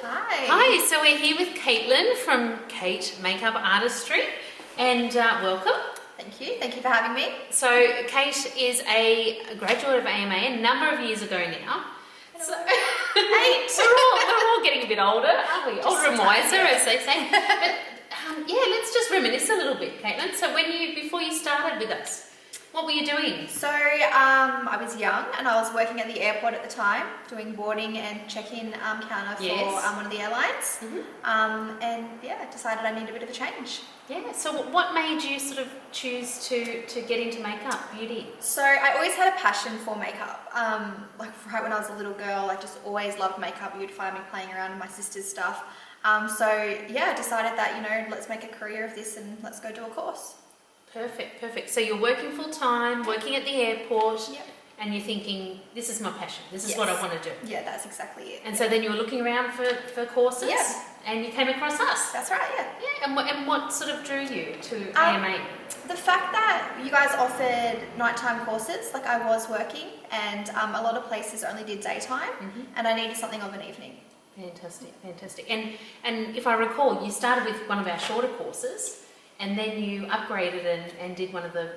Hi. Hi, so we're here with Caitlin from CAIT Makeup Artistry, and welcome. Thank you for having me. So Kate is a graduate of AMA a number of years ago now. So, we're all getting a bit older, aren't we? Older and wiser, as they say. But yeah, let's just reminisce a little bit, Caitlin. So before you started with us, what were you doing? So I was young and I was working at the airport at the time, doing boarding and check-in counter for one of the airlines. And yeah, I decided I needed a bit of a change. Yeah, so what made you sort of choose to get into makeup, beauty? So I always had a passion for makeup. Like right when I was a little girl, I just always loved makeup. You'd find me playing around with my sister's stuff. So yeah, I decided that, let's make a career of this and let's go do a course. Perfect. So you're working full time, working at the airport, Yep. and you're thinking, this is my passion, this is what I want to do. Yeah, that's exactly it. And so then you were looking around for courses, and you came across us. That's right, yeah. Yeah, and what sort of drew you to AMA? The fact that you guys offered nighttime courses, like I was working, and a lot of places only did daytime, and I needed something of an evening. Fantastic. And if I recall, you started with one of our shorter courses, and then you upgraded and did one of the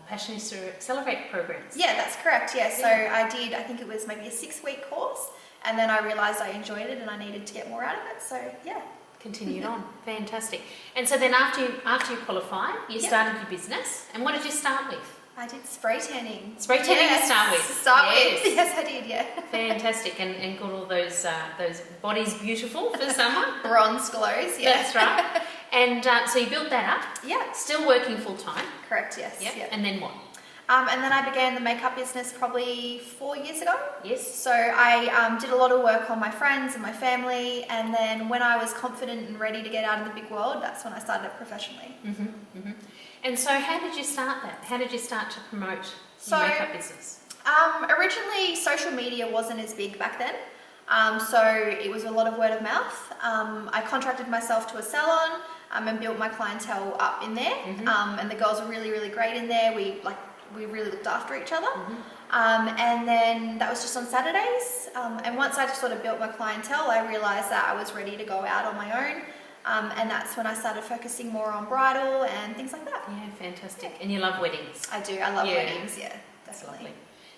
Passionista Accelerate programs. Yeah, that's correct. Yeah, so I think it was maybe a 6-week course, and then I realised I enjoyed it and I needed to get more out of it. So yeah, continued on. Fantastic. And so then after you qualified, you started your business. And what did you start with? I did spray tanning. Spray tanning to start with. Yes, I did. Yeah. Fantastic, and got all those bodies beautiful for summer. Bronze glows. Yeah. That's right. And so you built that up. Yeah. Still working full time. Correct. Yes. Yep. And then what? And then I began the makeup business probably 4 years ago. Yes. So I did a lot of work on my friends and my family, and then when I was confident and ready to get out in the big world, that's when I started it professionally. And so how did you start that? How did you start to promote your makeup business? Originally, social media wasn't as big back then. So it was a lot of word of mouth. I contracted myself to a salon and built my clientele up in there. And the girls were really, really great in there. We really looked after each other. And then that was just on Saturdays. And once I just sort of built my clientele, I realized that I was ready to go out on my own. And that's when I started focusing more on bridal and things like that. Yeah, fantastic. And you love weddings. I do. I love weddings. Yeah, definitely.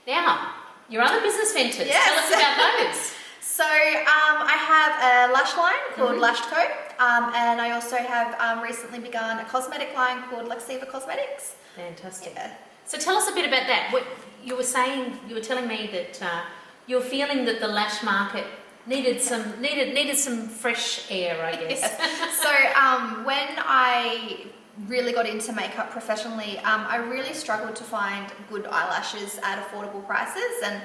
Now, your other business ventures. Tell us about those. So I have a lash line called Lashed, and I also have recently begun a cosmetic line called Luxeva Cosmetics. Fantastic. Yeah. So tell us a bit about that. What you were telling me that you're feeling that the lash market needed some fresh air, I guess. Yes. So when I really got into makeup professionally, I really struggled to find good eyelashes at affordable prices, and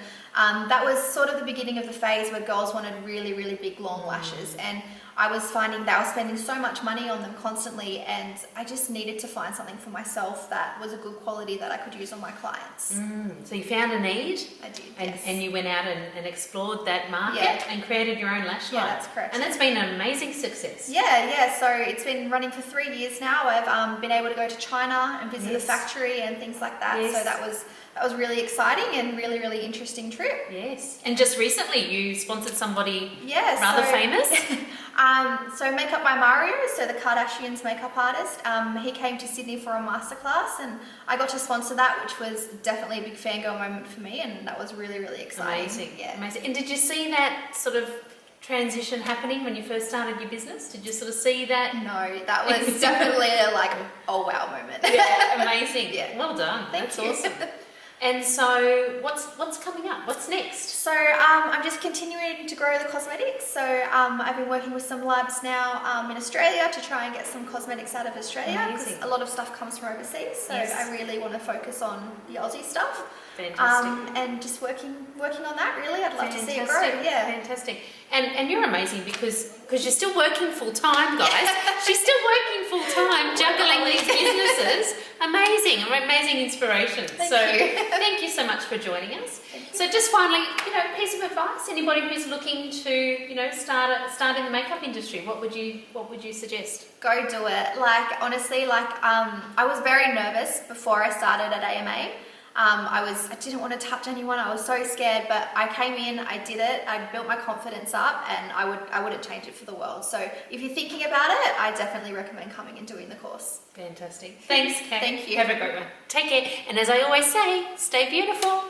that was sort of the beginning of the phase where girls wanted really, really big long lashes, and I was finding that I was spending so much money on them constantly, and I just needed to find something for myself that was a good quality that I could use on my clients. So you found a need. I did, and you went out and explored that market and created your own lash line. Yeah, that's correct. And that's been an amazing success. Yeah. So it's been running for 3 years now. I've been able to go to China and visit the factory and things like that. Yes. So that was really exciting and really, really interesting trip. Yes. And just recently you sponsored somebody rather famous. So Makeup by Mario, so the Kardashians' makeup artist, he came to Sydney for a masterclass, and I got to sponsor that, which was definitely a big fangirl moment for me, and that was really, really exciting. Amazing. And did you see that sort of transition happening when you first started your business? Did you sort of see that? No, that was definitely a oh wow moment. Yeah, amazing. Well done. That's awesome. And so what's coming up? What's next? So I'm just continuing to grow the cosmetics. So I've been working with some labs now in Australia to try and get some cosmetics out of Australia, because a lot of stuff comes from overseas. So I really want to focus on the Aussie stuff. Fantastic. And just working on that, really. I'd love to see it grow. Yeah. Fantastic. And you're amazing because you're still working full time, guys. She's still working full time, juggling these businesses. Amazing inspiration. Thank you so much for joining us. So just finally, piece of advice, anybody who's looking to, start in the makeup industry, what would you suggest? Go do it. Honestly, I was very nervous before I started at AMA. I didn't want to touch anyone. I was so scared, but I came in, I did it, I built my confidence up, and I wouldn't change it for the world. So if you're thinking about it, I definitely recommend coming and doing the course. Fantastic. Thanks, Kate. Thank you. Have a great one. Take care. And as I always say, stay beautiful.